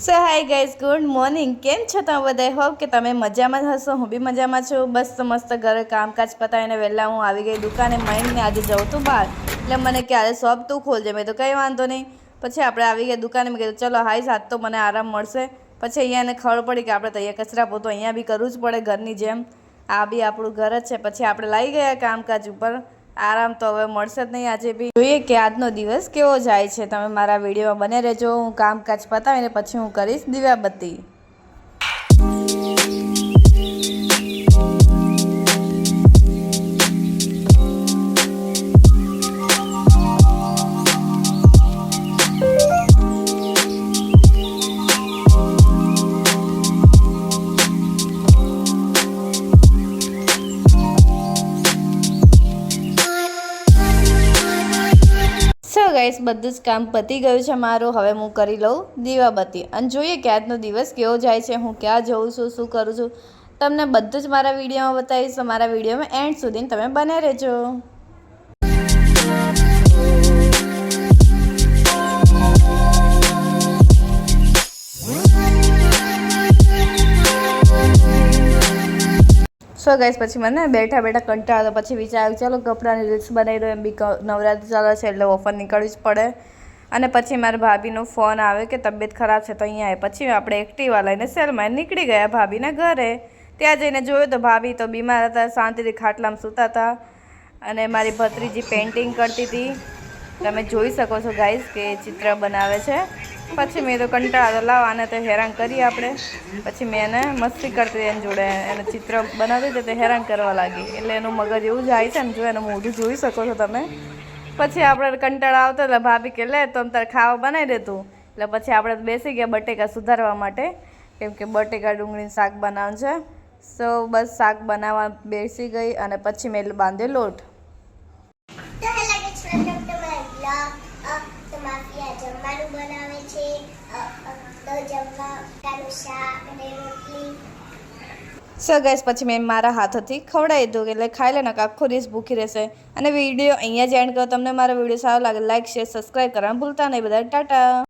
સો hi guys, good morning. કેમ છો તમે બધા? હોપ કે તમે મજામાં જ હશો. હું બી મજામાં છું. બસ મસ્ત ઘરે કામકાજ પતાવીને વહેલા હું આવી ગઈ દુકાને. મહિને આજે જવું તું બહાર, એટલે મને કે આજે શોપ તું ખોલજે. મેં તો કંઈ વાંધો નહીં. પછી આપણે આવી ગયા દુકાને. મેં કીધું ચલો હાઈ સાત તો મને આરામ મળશે. પછી અહીંયા એને ખબર પડી કે આપણે તો અહીંયા કચરા પોતો અહીંયા બી કરવું જ પડે ઘરની જેમ. આ બી આપણું ઘર જ છે. પછી આપણે લાવી ગયા કામકાજ ઉપર. આરામ તો હવે મળશે જ નહીં આજે બી. જોઈએ કે આજનો દિવસ કેવો જાય છે. તમે મારા વિડીયોમાં બને રહેજો. હું કામકાજ પતાવીને પછી હું કરીશ દીવાબત્તી. ગાઈસ, બધું જ કામ પતી ગયું છે મારું. હવે હું કરી લઉં દીવાબત્તી અને જોઈએ કે આજનો દિવસ કેવો જાય છે, હું ક્યાં જઉં છું, શું કરું છું. તમને બધું જ મારા વિડીયોમાં બતાવીશ. તો મારા વિડીયોમાં એન્ડ સુધી તમે બને રહેજો. સો ગાઈસ, પછી મને બેઠા બેઠા કંટાળો, પછી વિચાર્યું ચલો કપડાની રીલ્સ બનાવી દો. એમ બી નવરાત્રી ચાલે છે એટલે ઓફર નીકળવી જ પડે. અને પછી મારા ભાભીનો ફોન આવે કે તબિયત ખરાબ છે તો અહીંયા આવે. પછી આપણે એક્ટિવા લઈને સેલમાં નીકળી ગયા ભાભીના ઘરે. ત્યાં જઈને જોયું તો ભાભી તો બીમાર હતા, શાંતિથી ખાટલામાં સૂતા હતા. અને મારી ભત્રીજી પેઇન્ટિંગ કરતી હતી. તમે જોઈ શકો છો ગાઈસ કે ચિત્ર બનાવે છે. પછી મેં તો કંટાળો લાવ આને તો હેરાન કરીએ આપણે. પછી મેં એને મસ્તી કરતી એની જોડે એને ચિત્ર બનાવતી હતી તે હેરાન કરવા લાગી. એટલે એનું મગજ એવું જાય છે ને, જો એનું મોઢું જોઈ શકો છો તમે. પછી આપણે કંટાળા આવતો એટલે ભાભી કે લે તો તારે ખાવા બનાવી દેતું. એટલે પછી આપણે બેસી ગયા બટેકા સુધારવા માટે, કેમ કે બટેકા ડુંગળીનું શાક બનાવવાનું છે. સો બસ શાક બનાવવા બેસી ગઈ અને પછી મેં બાંધ્યો લોટ. સો ગાઈસ, પછી મેં મારા હાથોથી ખવડાવી દીધું એટલે ખાઈ લે ને આખો દિવસ ભૂખી રહેશે. અને વિડીયો અહીંયા જ એન્ડ કરો. તમને મારો વિડીયો સારો લાગે લાઈક શેર સબસ્ક્રાઈબ કરવાનું ભૂલતા નહીં બધા. ટાટા.